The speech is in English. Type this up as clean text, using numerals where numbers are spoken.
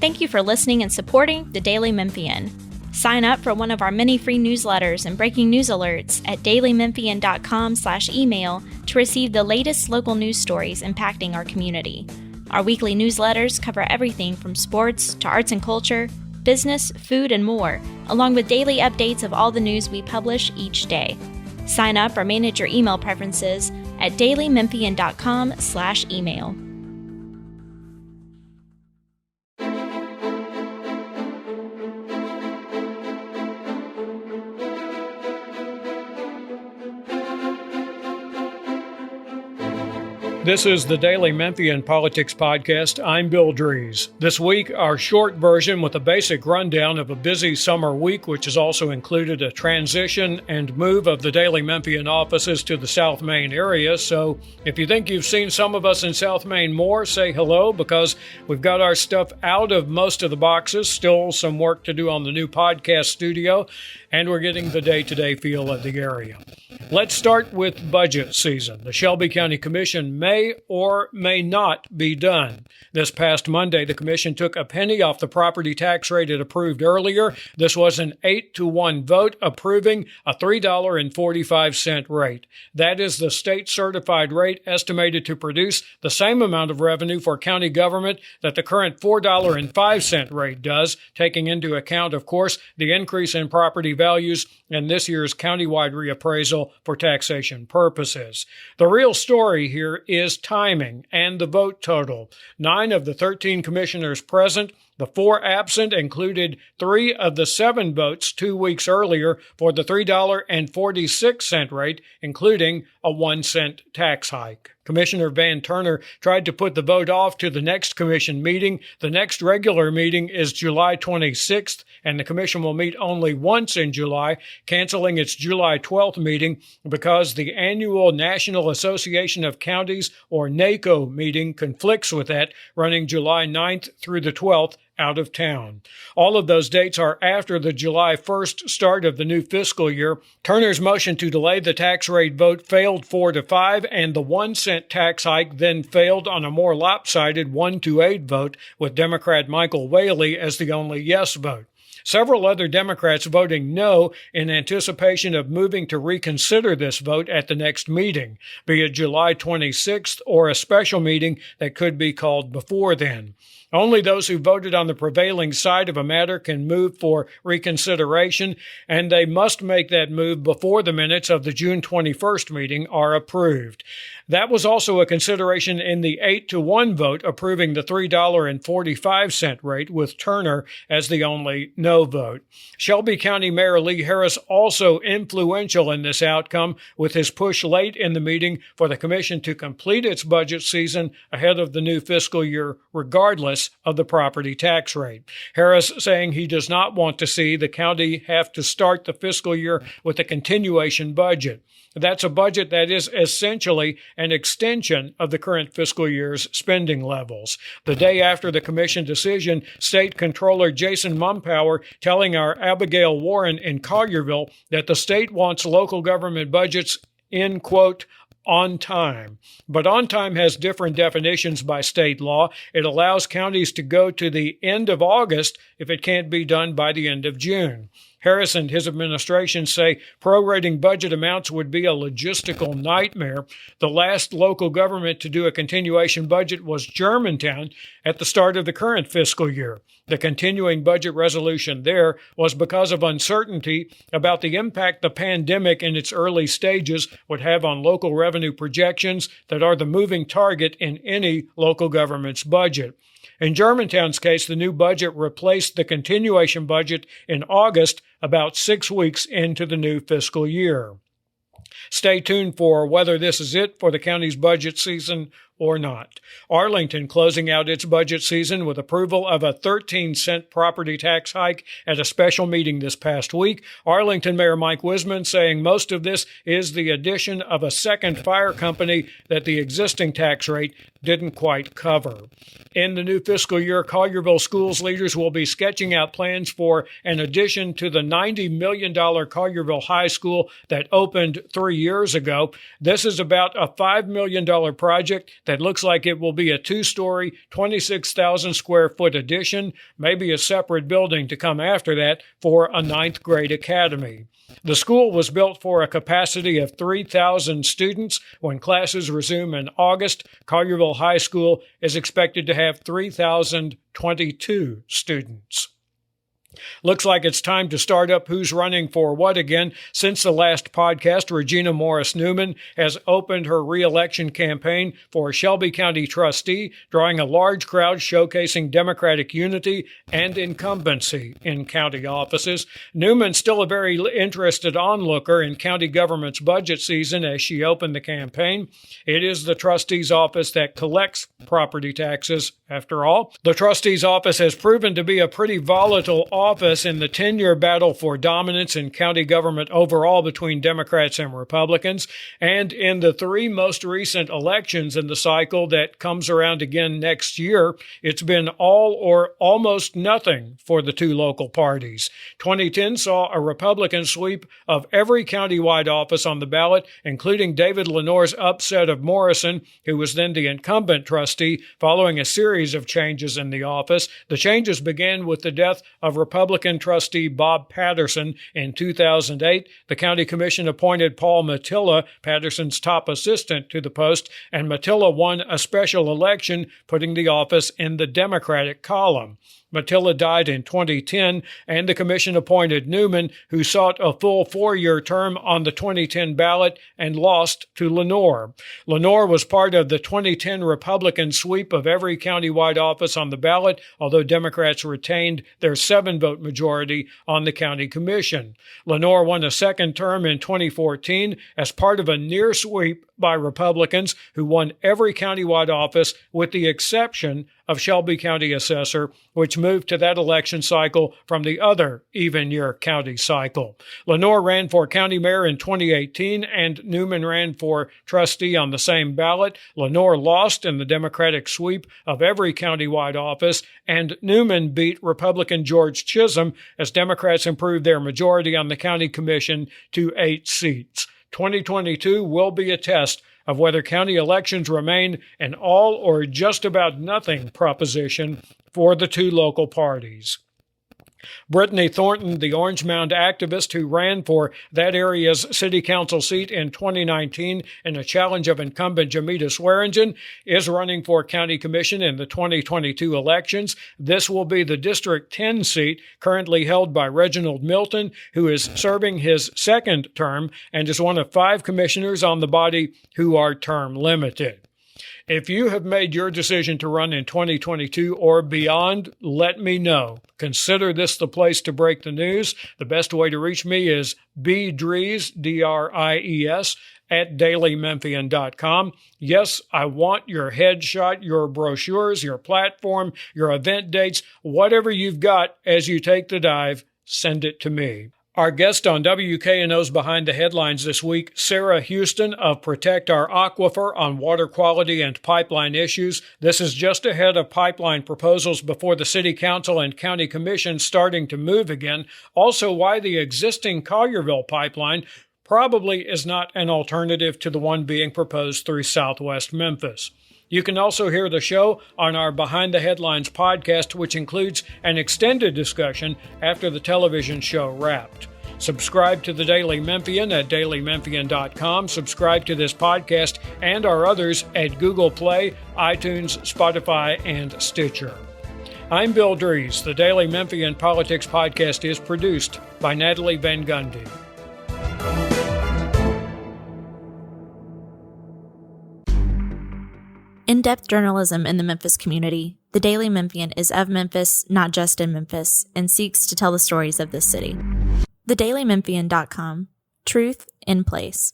Thank you for listening and supporting the Daily Memphian. Sign up for one of our many free newsletters and breaking news alerts at dailymemphian.com/email to receive the latest local news stories impacting our community. Our weekly newsletters cover everything from sports to arts and culture, business, food, and more, along with daily updates of all the news we publish each day. Sign up or manage your email preferences at dailymemphian.com/email. This is the Daily Memphian Politics Podcast. I'm Bill Dries. This week, our short version with a basic rundown of a busy summer week, which has also included a transition and move of the Daily Memphian offices to the South Main area. So if you think you've seen some of us in South Main more, say hello, because we've got our stuff out of most of the boxes, still some work to do on the new podcast studio, and we're getting the day-to-day feel of the area. Let's start with budget season. The Shelby County Commission may or may not be done. This past Monday, the Commission took a penny off the property tax rate it approved earlier. This was an 8-1 vote approving a $3.45 rate. That is the state-certified rate estimated to produce the same amount of revenue for county government that the current $4.05 rate does, taking into account, of course, the increase in property values and this year's countywide reappraisal for taxation purposes. The real story here is timing and the vote total. 9 of the 13 commissioners present, the 4 absent included 3 of the 7 votes 2 weeks earlier for the $3.46 rate, including a 1-cent tax hike. Commissioner Van Turner tried to put the vote off to the next commission meeting. The next regular meeting is July 26th, and the commission will meet only once in July, canceling its July 12th meeting because the annual National Association of Counties, or NACO, meeting conflicts with that, running July 9th through the 12th out of town. All of those dates are after the July 1st start of the new fiscal year. Turner's motion to delay the tax rate vote failed 4-5, and the 1-cent tax hike then failed on a more lopsided 1-8 vote, with Democrat Michael Whaley as the only yes vote. Several other Democrats voting no in anticipation of moving to reconsider this vote at the next meeting, be it July 26th or a special meeting that could be called before then. Only those who voted on the prevailing side of a matter can move for reconsideration, and they must make that move before the minutes of the June 21st meeting are approved. That was also a consideration in the 8-1 vote approving the $3.45 rate, with Turner as the only no vote. Shelby County Mayor Lee Harris also influential in this outcome, with his push late in the meeting for the commission to complete its budget season ahead of the new fiscal year, regardless of the property tax rate. Harris saying he does not want to see the county have to start the fiscal year with a continuation budget. That's a budget that is essentially an extension of the current fiscal year's spending levels. The day after the commission decision, State Controller Jason Mumpower telling our Abigail Warren in Collierville that the state wants local government budgets in, quote, on time. But on time has different definitions by state law. It allows counties to go to the end of August if it can't be done by the end of June. Harris and his administration say prorating budget amounts would be a logistical nightmare. The last local government to do a continuation budget was Germantown at the start of the current fiscal year. The continuing budget resolution there was because of uncertainty about the impact the pandemic in its early stages would have on local revenue projections that are the moving target in any local government's budget. In Germantown's case, the new budget replaced the continuation budget in August, about 6 weeks into the new fiscal year. Stay tuned for whether this is it for the county's budget season or not. Arlington closing out its budget season with approval of a 13-cent property tax hike at a special meeting this past week. Arlington Mayor Mike Wisman saying most of this is the addition of a second fire company that the existing tax rate didn't quite cover. In the new fiscal year, Collierville schools leaders will be sketching out plans for an addition to the $90 million Collierville High School that opened 3 years ago. This is about a $5 million project that looks like it will be a 2-story, 26,000 square foot addition, maybe a separate building to come after that for a 9th grade academy. The school was built for a capacity of 3,000 students. When classes resume in August, Collierville High School is expected to have 3,022 students. Looks like it's time to start up Who's Running for What again. Since the last podcast, Regina Morris Newman has opened her re-election campaign for Shelby County trustee, drawing a large crowd showcasing Democratic unity and incumbency in county offices. Newman's still a very interested onlooker in county government's budget season as she opened the campaign. It is the trustee's office that collects property taxes, after all. The trustee's office has proven to be a pretty volatile office in the 10-year battle for dominance in county government overall between Democrats and Republicans, and in the 3 most recent elections in the cycle that comes around again next year, it's been all or almost nothing for the 2 local parties. 2010 saw a Republican sweep of every countywide office on the ballot, including David Lenore's upset of Morrison, who was then the incumbent trustee, following a series of changes in the office. The changes began with the death of Republican trustee Bob Patterson in 2008. The county commission appointed Paul Matilla, Patterson's top assistant, to the post, and Matilla won a special election, putting the office in the Democratic column. Matilla died in 2010, and the commission appointed Newman, who sought a full 4-year term on the 2010 ballot and lost to Lenore. Lenore was part of the 2010 Republican sweep of every countywide office on the ballot, although Democrats retained their 7-vote majority on the county commission. Lenore won a second term in 2014 as part of a near sweep by Republicans who won every countywide office with the exception of Shelby County Assessor, which moved to that election cycle from the other even-year county cycle. Lenore ran for county mayor in 2018, and Newman ran for trustee on the same ballot. Lenore lost in the Democratic sweep of every countywide office, and Newman beat Republican George Chisholm as Democrats improved their majority on the county commission to 8 seats. 2022 will be a test of whether county elections remain an all or just about nothing proposition for the 2 local parties. Brittany Thornton, the Orange Mound activist who ran for that area's city council seat in 2019 in a challenge of incumbent Jamita Swearingen, is running for county commission in the 2022 elections. This will be the District 10 seat currently held by Reginald Milton, who is serving his 2nd term and is one of 5 commissioners on the body who are term limited. If you have made your decision to run in 2022 or beyond, let me know. Consider this the place to break the news. The best way to reach me is bdries, D-R-I-E-S, at dailymemphian.com. Yes, I want your headshot, your brochures, your platform, your event dates, whatever you've got as you take the dive, send it to me. Our guest on WKNO's Behind the Headlines this week, Sarah Houston of Protect Our Aquifer on water quality and pipeline issues. This is just ahead of pipeline proposals before the City Council and County Commission starting to move again. Also, why the existing Collierville pipeline probably is not an alternative to the one being proposed through Southwest Memphis. You can also hear the show on our Behind the Headlines podcast, which includes an extended discussion after the television show wrapped. Subscribe to the Daily Memphian at dailymemphian.com. Subscribe to this podcast and our others at Google Play, iTunes, Spotify, and Stitcher. I'm Bill Dries. The Daily Memphian Politics Podcast is produced by Natalie Van Gundy. In-depth journalism in the Memphis community, the Daily Memphian is of Memphis, not just in Memphis, and seeks to tell the stories of this city. TheDailyMemphian.com. Truth in place.